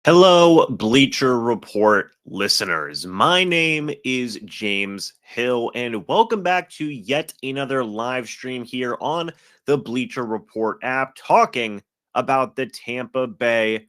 Hello, Bleacher Report listeners. My name is James Hill, and welcome back to yet another live stream here on the Bleacher Report app talking about the Tampa Bay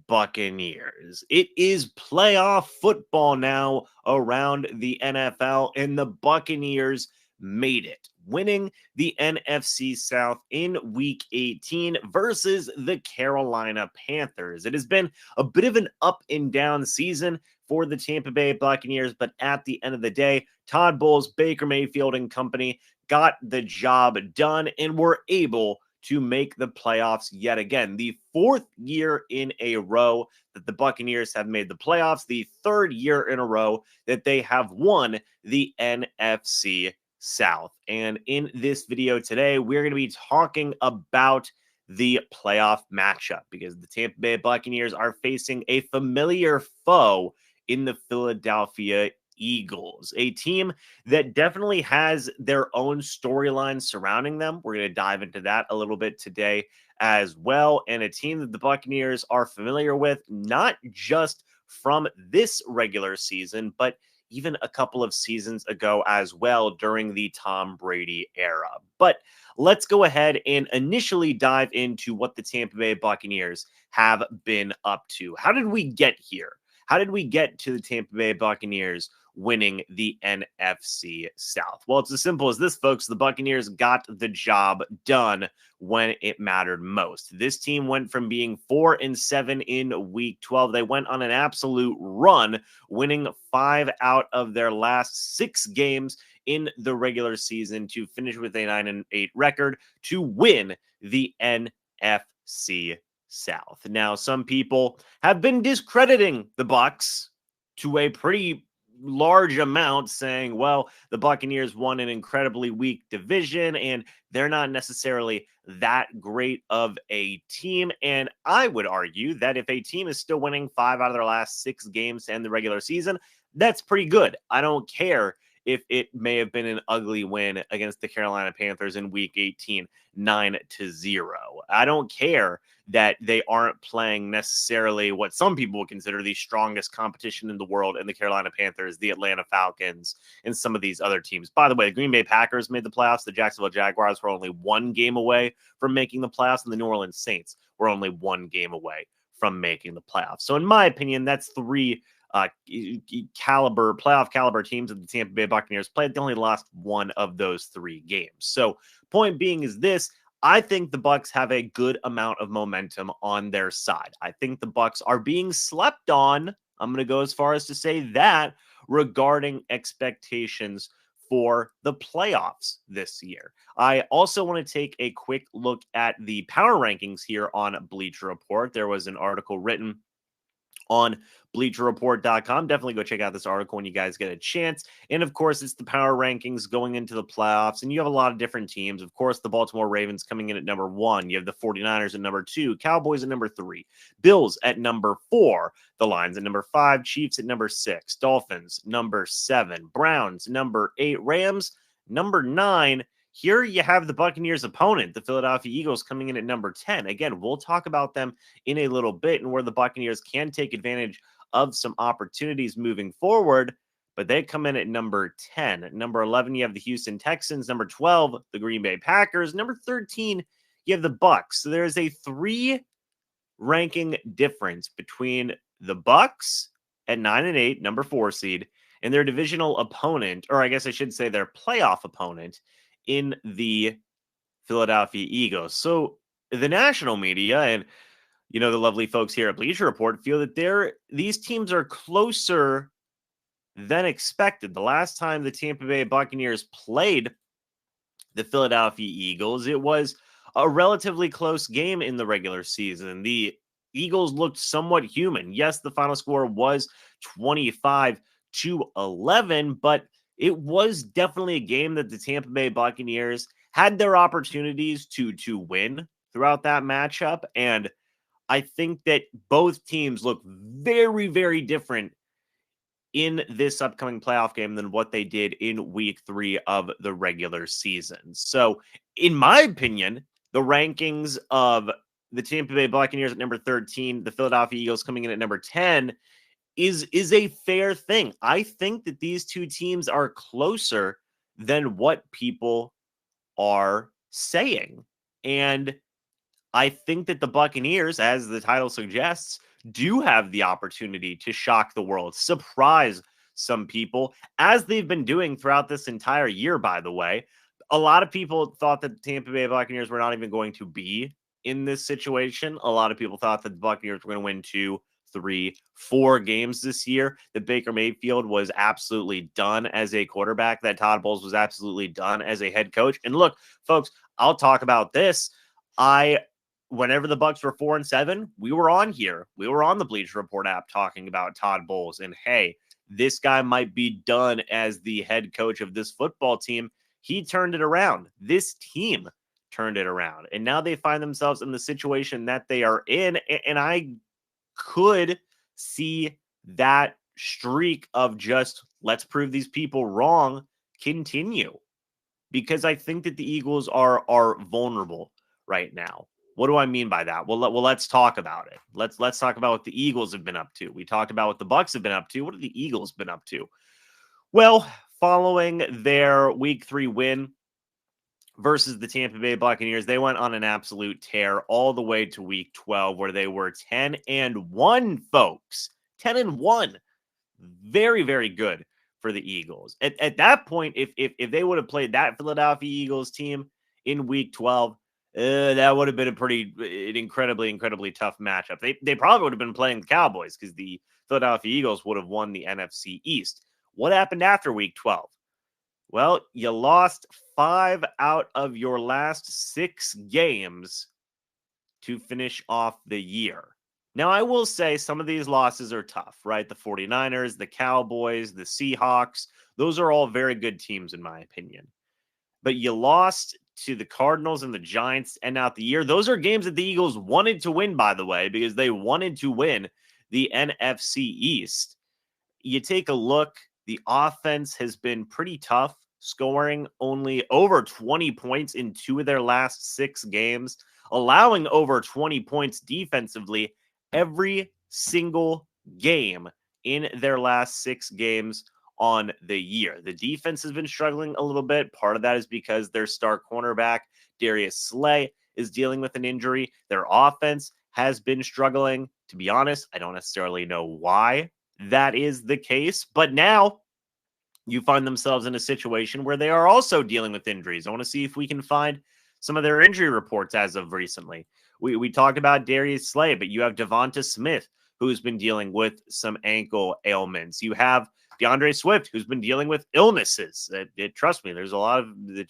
Buccaneers. It is playoff football now around the NFL, and the Buccaneers made it, winning the NFC South in Week 18 versus the Carolina Panthers. It has been a bit of an up and down season for the Tampa Bay Buccaneers, but at the end of the day, Todd Bowles, Baker Mayfield, and company got the job done and were able to make the playoffs yet again. The fourth year in a row that the Buccaneers have made the playoffs, the third year in a row that they have won the NFC South. And in this video today, we're going to be talking about the playoff matchup because the Tampa Bay Buccaneers are facing a familiar foe in the Philadelphia Eagles, a team that definitely has their own storyline surrounding them. We're going to dive into that a little bit today as well, and a team that the Buccaneers are familiar with, not just from this regular season, but even a couple of seasons ago as well during the Tom Brady era. But let's go ahead and initially dive into what the Tampa Bay Buccaneers have been up to. How did we get here? How did we get to the Tampa Bay Buccaneers winning the NFC South? Well, it's as simple as this, folks. The Buccaneers got the job done when it mattered most. This team went from being 4-7 in Week 12. They went on an absolute run, winning 5 out of their last 6 games in the regular season to finish with a 9-8 record to win the NFC South. Now, some people have been discrediting the Bucs to a pretty large amount, saying, well, the Buccaneers won an incredibly weak division and they're not necessarily that great of a team. And I would argue that if a team is still winning 5 out of their last 6 games to end the regular season, that's pretty good. I don't care if it may have been an ugly win against the Carolina Panthers in Week 18, 9-0. I don't care that they aren't playing necessarily what some people would consider the strongest competition in the world in the Carolina Panthers, the Atlanta Falcons, and some of these other teams. By the way, the Green Bay Packers made the playoffs. The Jacksonville Jaguars were only 1 game away from making the playoffs, and the New Orleans Saints were only 1 game away from making the playoffs. So in my opinion, that's 3 playoff caliber teams that the Tampa Bay Buccaneers played. They only lost 1 of those 3 games. So point being is this: I think the Bucs have a good amount of momentum on their side. I think the Bucs are being slept on. I'm going to go as far as to say that regarding expectations for the playoffs this year. I also want to take a quick look at the power rankings here on Bleacher Report. There was an article written on BleacherReport.com. Definitely go check out this article when you guys get a chance. And of course, it's the power rankings going into the playoffs. And you have a lot of different teams. Of course, the Baltimore Ravens coming in at number 1. You have the 49ers at number 2, Cowboys at number 3, Bills at number 4, the Lions at number 5, Chiefs at number 6, Dolphins number 7, Browns number 8, Rams number 9. Here you have the Buccaneers' opponent, the Philadelphia Eagles, coming in at number 10. Again, we'll talk about them in a little bit and where the Buccaneers can take advantage of some opportunities moving forward, but they come in at number 10. At number 11, you have the Houston Texans. Number 12, the Green Bay Packers. Number 13, you have the Bucs. So there's a 3 ranking difference between the Bucs at 9-8, number 4 seed, and their divisional opponent, or I guess I should say their playoff opponent, in the Philadelphia Eagles. So the national media and, the lovely folks here at Bleacher Report feel that these teams are closer than expected. The last time the Tampa Bay Buccaneers played the Philadelphia Eagles, it was a relatively close game in the regular season. The Eagles looked somewhat human. Yes, the final score was 25-11, but it was definitely a game that the Tampa Bay Buccaneers had their opportunities to win throughout that matchup. And I think that both teams look very, very different in this upcoming playoff game than what they did in Week 3 of the regular season. So, in my opinion, the rankings of the Tampa Bay Buccaneers at number 13, the Philadelphia Eagles coming in at number 10 is a fair thing. I think that these two teams are closer than what people are saying. And I think that the Buccaneers, as the title suggests, do have the opportunity to shock the world, surprise some people, as they've been doing throughout this entire year, by the way. A lot of people thought that the Tampa Bay Buccaneers were not even going to be in this situation. A lot of people thought that the Buccaneers were going to win 2, 3, 4 games this year. That Baker Mayfield was absolutely done as a quarterback, that Todd Bowles was absolutely done as a head coach. And look, folks, I'll talk about this. Whenever the Bucs were 4-7, we were on here. We were on the Bleacher Report app talking about Todd Bowles. And hey, this guy might be done as the head coach of this football team. He turned it around. This team turned it around. And now they find themselves in the situation that they are in. And I could see that streak of just let's prove these people wrong continue. Because I think that the Eagles are vulnerable right now. What do I mean by that? Well, let's talk about it. Let's talk about what the Eagles have been up to. We talked about what the Bucs have been up to. What have the Eagles been up to? Well, following their Week 3 win versus the Tampa Bay Buccaneers, they went on an absolute tear all the way to Week 12, where they were 10-1, folks. 10-1. Very, very good for the Eagles. At that point, if they would have played that Philadelphia Eagles team in Week 12, that would have been an incredibly tough matchup. They probably would have been playing the Cowboys because the Philadelphia Eagles would have won the NFC East. What happened after Week 12? Well, you lost 5 out of your last 6 games to finish off the year. Now, I will say some of these losses are tough, right? The 49ers, the Cowboys, the Seahawks, those are all very good teams, in my opinion. But you lost to the Cardinals and the Giants to end out the year. Those are games that the Eagles wanted to win, by the way, because they wanted to win the NFC East. You take a look, the offense has been pretty tough, scoring only over 20 points in 2 of their last 6 games, allowing over 20 points defensively every single game in their last 6 games on the year. The defense has been struggling a little bit. Part of that is because their star cornerback, Darius Slay, is dealing with an injury. Their offense has been struggling. To be honest, I don't necessarily know why that is the case, but now you find themselves in a situation where they are also dealing with injuries. I want to see if we can find some of their injury reports as of recently. We talked about Darius Slay, but you have Devonta Smith, who's been dealing with some ankle ailments. You have DeAndre Swift, who's been dealing with illnesses. Trust me, there's a lot of,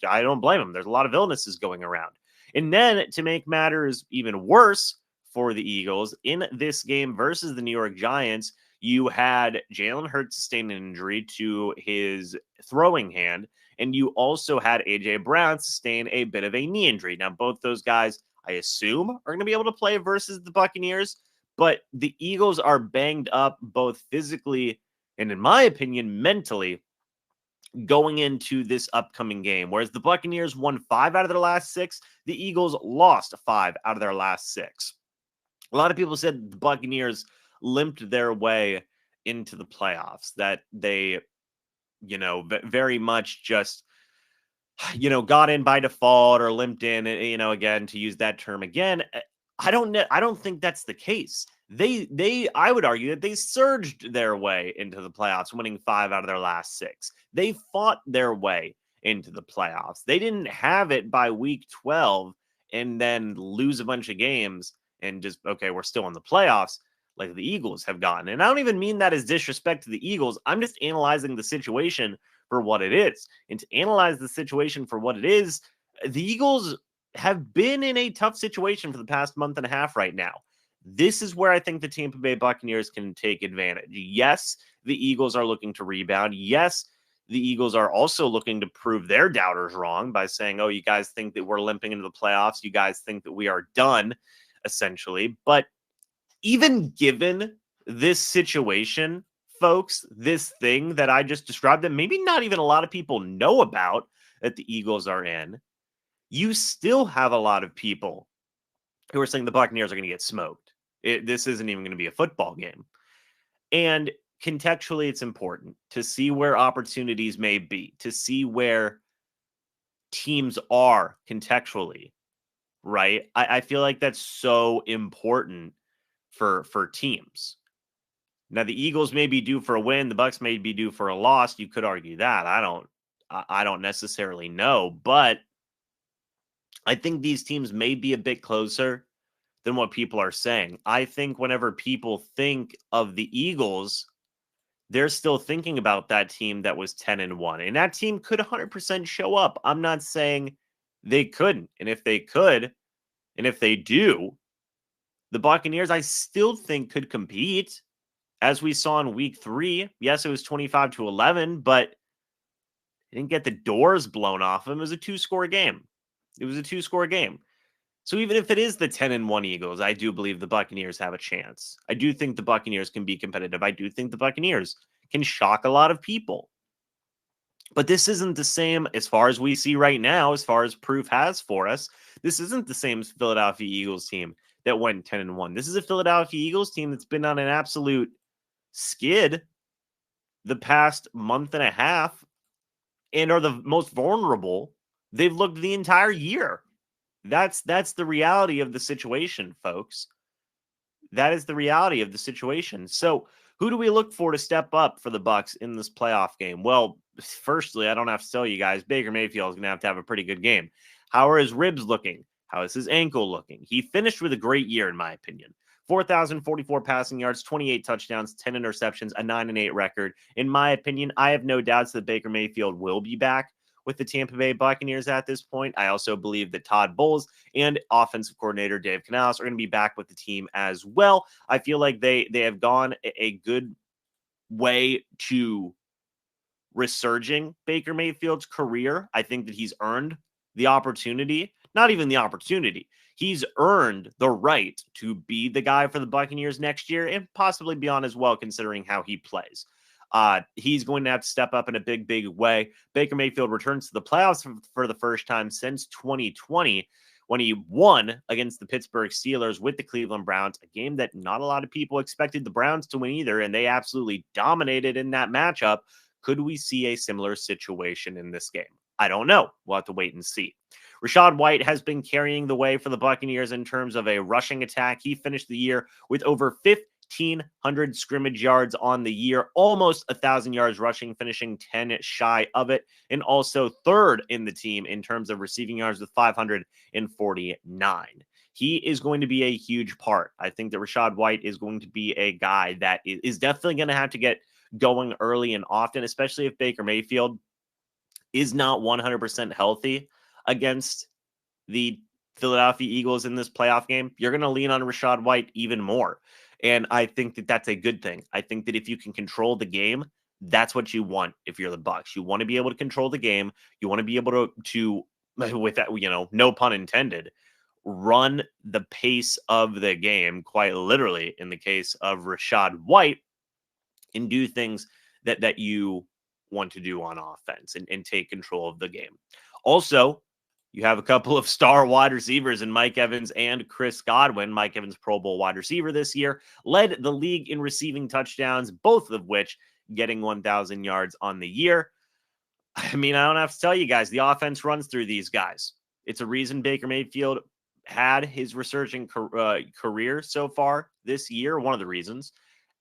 I don't blame him. There's a lot of illnesses going around. And then to make matters even worse for the Eagles, in this game versus the New York Giants, you had Jalen Hurts sustain an injury to his throwing hand, and you also had A.J. Brown sustain a bit of a knee injury. Now, both those guys, I assume, are going to be able to play versus the Buccaneers, but the Eagles are banged up both physically and, in my opinion, mentally going into this upcoming game. Whereas the Buccaneers won 5 out of their last 6, the Eagles lost 5 out of their last 6. A lot of people said the Buccaneers limped their way into the playoffs, that they, very much just, got in by default or limped in, again, to use that term again. I don't think that's the case. I would argue that they surged their way into the playoffs, winning 5 out of their last 6. They fought their way into the playoffs. They didn't have it by week 12 and then lose a bunch of games and just, okay, we're still in the playoffs like the Eagles have gotten. And I don't even mean that as disrespect to the Eagles. I'm just analyzing the situation for what it is. And to analyze the situation for what it is, the Eagles have been in a tough situation for the past month and a half right now. This is where I think the Tampa Bay Buccaneers can take advantage. Yes, the Eagles are looking to rebound. Yes, the Eagles are also looking to prove their doubters wrong by saying, oh, you guys think that we're limping into the playoffs. You guys think that we are done, essentially. But even given this situation, folks, this thing that I just described that maybe not even a lot of people know about that the Eagles are in, you still have a lot of people who are saying the Buccaneers are going to get smoked. This isn't even going to be a football game. And contextually, it's important to see where opportunities may be, to see where teams are contextually, right? I feel like that's so important for teams. Now, the Eagles may be due for a win. The Bucs may be due for a loss. You could argue that. I don't necessarily know, but I think these teams may be a bit closer than what people are saying. I think whenever people think of the Eagles, they're still thinking about that team that was 10-1. And that team could 100% show up. I'm not saying they couldn't. And if they could, and if they do, the Buccaneers, I still think could compete. As we saw in week 3, yes, it was 25-11, but they didn't get the doors blown off them. It was a 2-score game. So even if it is the 10-1 Eagles, I do believe the Buccaneers have a chance. I do think the Buccaneers can be competitive. I do think the Buccaneers can shock a lot of people. But this isn't the same as far as we see right now, as far as proof has for us. This isn't the same Philadelphia Eagles team that went 10-1. This is a Philadelphia Eagles team that's been on an absolute skid the past month and a half and are the most vulnerable they've looked the entire year. That's the reality of the situation, folks. That is the reality of the situation. So who do we look for to step up for the Bucs in this playoff game? Well, firstly, I don't have to tell you guys, Baker Mayfield is going to have a pretty good game. How are his ribs looking? How is his ankle looking? He finished with a great year, in my opinion. 4,044 passing yards, 28 touchdowns, 10 interceptions, a 9-8 record. In my opinion, I have no doubts that Baker Mayfield will be back with the Tampa Bay Buccaneers at this point. I also believe that Todd Bowles and offensive coordinator Dave Canales are going to be back with the team as well. I feel like they have gone a good way to resurging Baker Mayfield's career. I think that he's earned the opportunity, not even the opportunity. He's earned the right to be the guy for the Buccaneers next year and possibly beyond as well, considering how he plays. He's going to have to step up in a big, big way. Baker Mayfield returns to the playoffs for the first time since 2020 when he won against the Pittsburgh Steelers with the Cleveland Browns, a game that not a lot of people expected the Browns to win either, and they absolutely dominated in that matchup. Could we see a similar situation in this game? I don't know. We'll have to wait and see. Rachaad White has been carrying the way for the Buccaneers in terms of a rushing attack. He finished the year with over 1,500 scrimmage yards on the year, almost 1,000 yards rushing, finishing 10 shy of it, and also third in the team in terms of receiving yards with 549. He is going to be a huge part. I think that Rachaad White is going to be a guy that is definitely going to have to get going early and often, especially if Baker Mayfield is not 100% healthy against the Philadelphia Eagles in this playoff game. You're going to lean on Rachaad White even more. And I think that that's a good thing. I think that if you can control the game, that's what you want if you're the Bucs. You want to be able to control the game. You want to be able to with that, no pun intended, run the pace of the game, quite literally in the case of Rachaad White, and do things that you want to do on offense and take control of the game. Also, you have a couple of star wide receivers in Mike Evans and Chris Godwin. Mike Evans, Pro Bowl wide receiver this year, led the league in receiving touchdowns, both of which getting 1,000 yards on the year. I mean, I don't have to tell you guys, the offense runs through these guys. It's a reason Baker Mayfield had his resurging career so far this year, one of the reasons.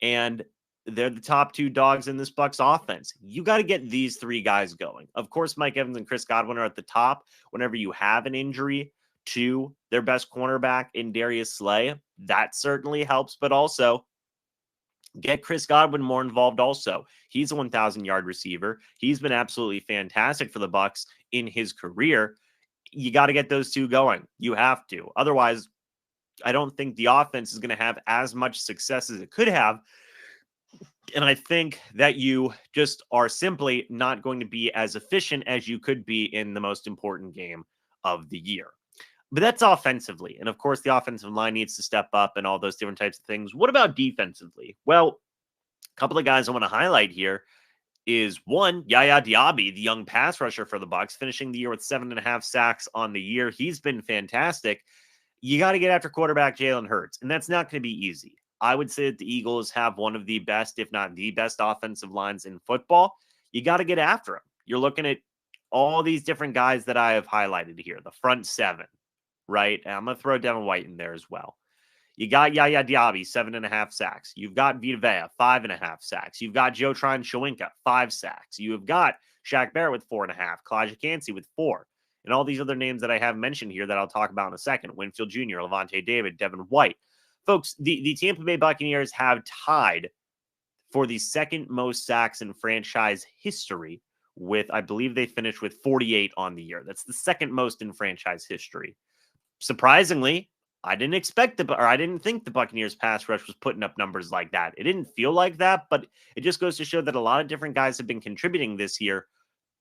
And they're the top two dogs in this Bucs offense. You got to get these three guys going. Of course, Mike Evans and Chris Godwin are at the top. Whenever you have an injury to their best cornerback in Darius Slay, that certainly helps, but also get Chris Godwin more involved also. He's a 1,000-yard receiver. He's been absolutely fantastic for the Bucs in his career. You got to get those two going. You have to. Otherwise, I don't think the offense is going to have as much success as it could have. And I think that you just are simply not going to be as efficient as you could be in the most important game of the year. But that's offensively. And of course, the offensive line needs to step up and all those different types of things. What about defensively? Well, a couple of guys I want to highlight here is one, Yaya Diaby, the young pass rusher for the Bucs, finishing the year with 7.5 sacks on the year. He's been fantastic. you got to get after quarterback Jalen Hurts, and that's not going to be easy. I would say that the Eagles have one of the best, if not the best, offensive lines in football. You got to get after them. You're looking at all these different guys that I have highlighted here, the front seven, right? And I'm going to throw Devin White in there as well. You got Yaya Diaby, 7.5 sacks. You've got Vita Vea, 5.5 sacks. You've got Joe Tryon-Shoyinka, 5 sacks. You have got Shaq Barrett with 4.5, Kalijah Kancey with 4, and all these other names that I have mentioned here that I'll talk about in a second. Winfield Jr., Lavonte David, Devin White. Folks, the Tampa Bay Buccaneers have tied for the second most sacks in franchise history with, I believe they finished with 48 on the year. That's the second most in franchise history. Surprisingly, I didn't think the Buccaneers pass rush was putting up numbers like that. It didn't feel like that, but it just goes to show that a lot of different guys have been contributing this year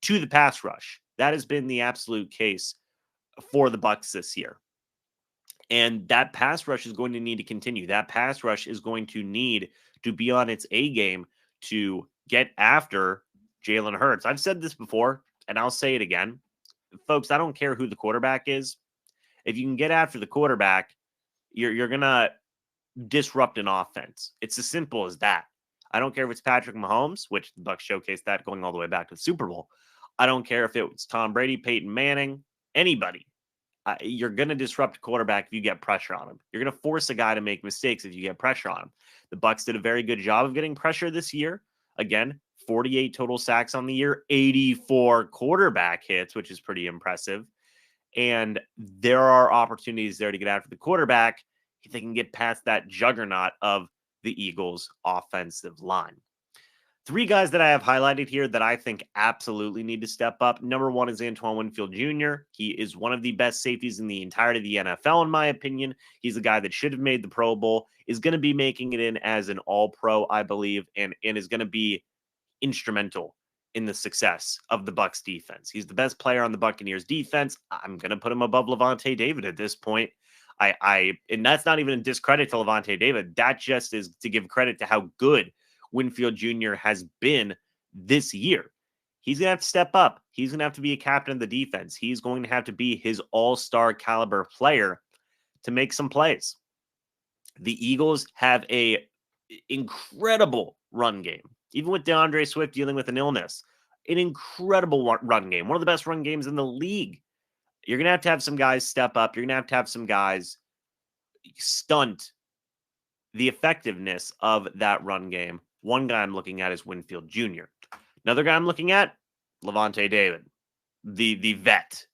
to the pass rush. That has been the absolute case for the Bucs this year. And that pass rush is going to need to continue. That pass rush is going to need to be on its A game to get after Jalen Hurts. I've said this before, and I'll say it again. Folks, I don't care who the quarterback is. If you can get after the quarterback, you're going to disrupt an offense. It's as simple as that. I don't care if it's Patrick Mahomes, which the Bucs showcased that going all the way back to the Super Bowl. I don't care if it was Tom Brady, Peyton Manning, anybody. You're going to disrupt a quarterback if you get pressure on him. You're going to force a guy to make mistakes if you get pressure on him. The Bucs did a very good job of getting pressure this year. Again, 48 total sacks on the year, 84 quarterback hits, which is pretty impressive. And there are opportunities there to get after the quarterback if they can get past that juggernaut of the Eagles' offensive line. 3 guys that I have highlighted here that I think absolutely need to step up. Number 1 is Antoine Winfield Jr. He is one of the best safeties in the entirety of the NFL, in my opinion. He's a guy that should have made the Pro Bowl, is going to be making it in as an All-Pro, I believe, and is going to be instrumental in the success of the Bucs defense. He's the best player on the Buccaneers defense. I'm going to put him above Lavonte David at this point. And that's not even a discredit to Lavonte David. That just is to give credit to how good Winfield Jr. has been this year. He's going to have to step up. He's going to have to be a captain of the defense. He's going to have to be his all-star caliber player to make some plays. The Eagles have a incredible run game. Even with DeAndre Swift dealing with an illness, an incredible run game. One of the best run games in the league. You're going to have some guys step up. You're going to have some guys stunt the effectiveness of that run game. One guy I'm looking at is Winfield Jr. Another guy I'm looking at, Lavonte David, the vet,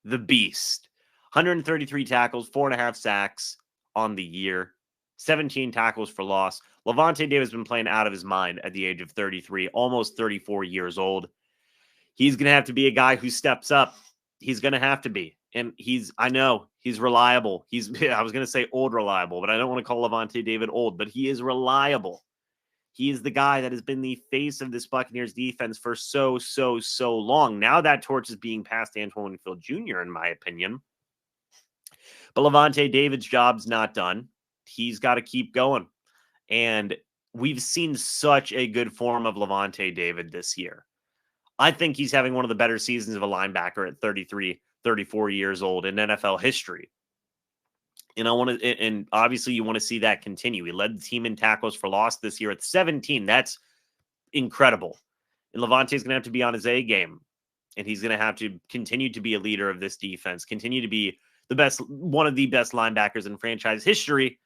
the beast. 133 tackles, 4.5 sacks on the year, 17 tackles for loss. Lavonte David's been playing out of his mind at the age of 33, almost 34 years old. He's going to have to be a guy who steps up. He's going to have to be. And I know he's reliable. I was going to say old reliable, but I don't want to call Lavonte David old, but he is reliable. He is the guy that has been the face of this Buccaneers defense for so long. Now that torch is being passed to Antoine Winfield Jr., in my opinion. But Lavonte David's job's not done. He's got to keep going. And we've seen such a good form of Lavonte David this year. I think he's having one of the better seasons of a linebacker at 33, 34 years old in NFL history. And obviously you want to see that continue. He led the team in tackles for loss this year at 17. That's incredible. And Lavante's going to have to be on his A game. And he's going to have to continue to be a leader of this defense, continue to be one of the best linebackers in franchise history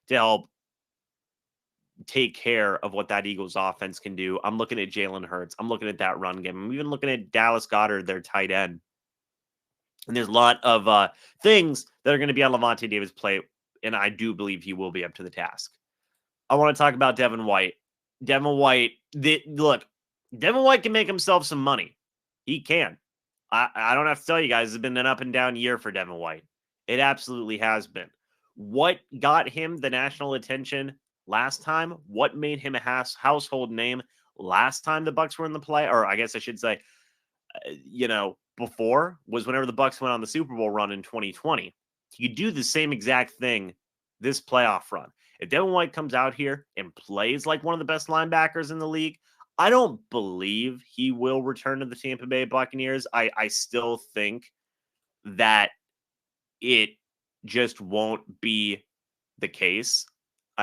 to help take care of what that Eagles offense can do. I'm looking at Jalen Hurts. I'm looking at that run game. I'm even looking at Dallas Goedert, their tight end. And there's a lot of things that are going to be on Lavonte David's plate, and I do believe he will be up to the task. I want to talk about Devin White. Devin White can make himself some money. He can. I don't have to tell you guys, it's been an up and down year for Devin White. It absolutely has been. What got him the national attention last time? What made him a household name last time the Bucs were in the play? Or I guess I should say, before was whenever the Bucs went on the Super Bowl run in 2020. You do the same exact thing this playoff run. If Devin White comes out here and plays like one of the best linebackers in the league, I don't believe he will return to the Tampa Bay Buccaneers. I still think that it just won't be the case.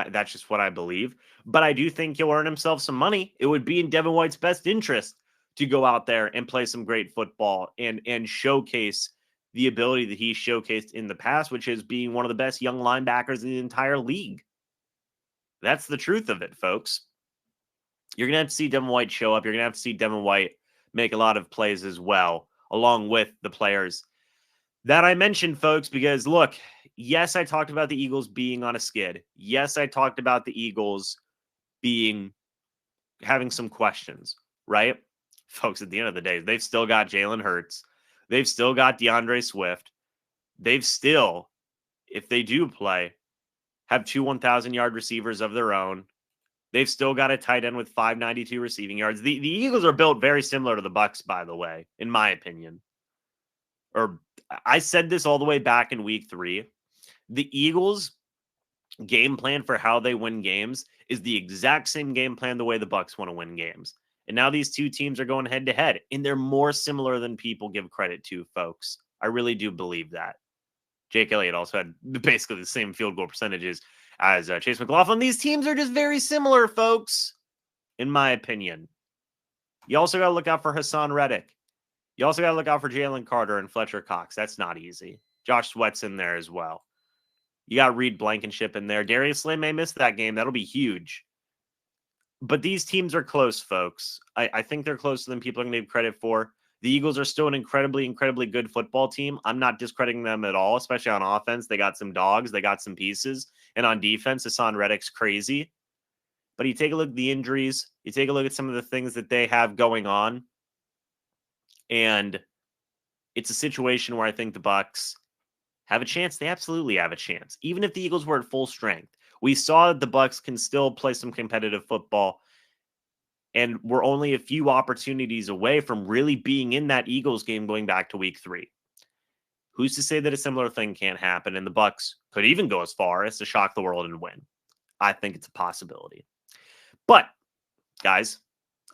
That's just what I believe. But I do think he'll earn himself some money. It would be in Devin White's best interest to go out there and play some great football and showcase the ability that he showcased in the past, which is being one of the best young linebackers in the entire league. That's the truth of it, folks. You're going to have to see Devin White show up. You're going to have to see Devin White make a lot of plays as well, along with the players that I mentioned, folks, because look, yes, I talked about the Eagles being on a skid. Yes, I talked about the Eagles having some questions, right? Folks, at the end of the day, they've still got Jalen Hurts. They've still got DeAndre Swift. They've still, if they do play, have 2 1,000-yard receivers of their own. They've still got a tight end with 592 receiving yards. The Eagles are built very similar to the Bucs, by the way, in my opinion. Or I said this all the way back in week 3. The Eagles' game plan for how they win games is the exact same game plan the way the Bucs want to win games. And now these two teams are going head to head, and they're more similar than people give credit to, folks. I really do believe that. Jake Elliott also had basically the same field goal percentages as Chase McLaughlin. These teams are just very similar, folks, in my opinion. You also got to look out for Hassan Reddick. You also got to look out for Jalen Carter and Fletcher Cox. That's not easy. Josh Sweat's in there as well. You got Reed Blankenship in there. Darius Slay may miss that game. That'll be huge. But these teams are close, folks. I think they're closer than people are going to give credit for. The Eagles are still an incredibly good football team. I'm not discrediting them at all, especially on offense. They got some dogs. They got some pieces. And on defense, Hassan Reddick's crazy. But you take a look at the injuries. You take a look at some of the things that they have going on. And it's a situation where I think the Bucs have a chance. They absolutely have a chance. Even if the Eagles were at full strength. We saw that the Bucs can still play some competitive football. And we're only a few opportunities away from really being in that Eagles game going back to week 3. Who's to say that a similar thing can't happen? And the Bucs could even go as far as to shock the world and win. I think it's a possibility. But, guys,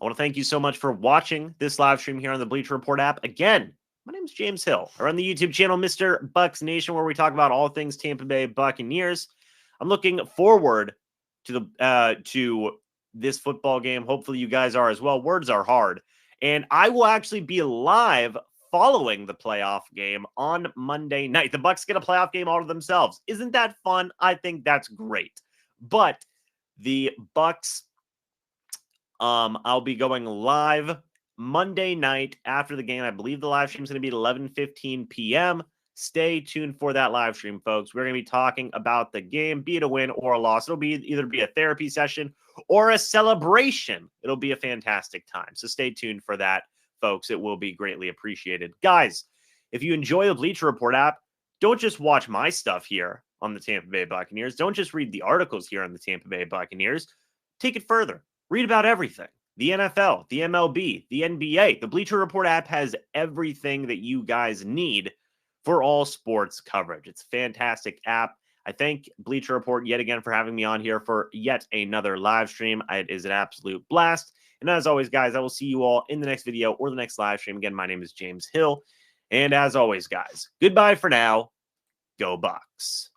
I want to thank you so much for watching this live stream here on the Bleacher Report app. Again, my name is James Hill. I run the YouTube channel MrBucsNation, where we talk about all things Tampa Bay Buccaneers. I'm looking forward to this football game. Hopefully you guys are as well. Words are hard. And I will actually be live following the playoff game on Monday night. The Bucs get a playoff game all to themselves. Isn't that fun? I think that's great. But the Bucs, I'll be going live Monday night after the game. I believe the live stream is going to be at 11:15 p.m. Stay tuned for that live stream, folks. We're going to be talking about the game, be it a win or a loss. It'll be either be a therapy session or a celebration. It'll be a fantastic time. So stay tuned for that, folks. It will be greatly appreciated. Guys, if you enjoy the Bleacher Report app, don't just watch my stuff here on the Tampa Bay Buccaneers. Don't just read the articles here on the Tampa Bay Buccaneers. Take it further. Read about everything. The NFL, the MLB, the NBA. The Bleacher Report app has everything that you guys need for all sports coverage. It's a fantastic app. I thank Bleacher Report yet again for having me on here for yet another live stream. It is an absolute blast. And as always, guys, I will see you all in the next video or the next live stream. Again, my name is James Hill. And as always, guys, goodbye for now. Go Bucs.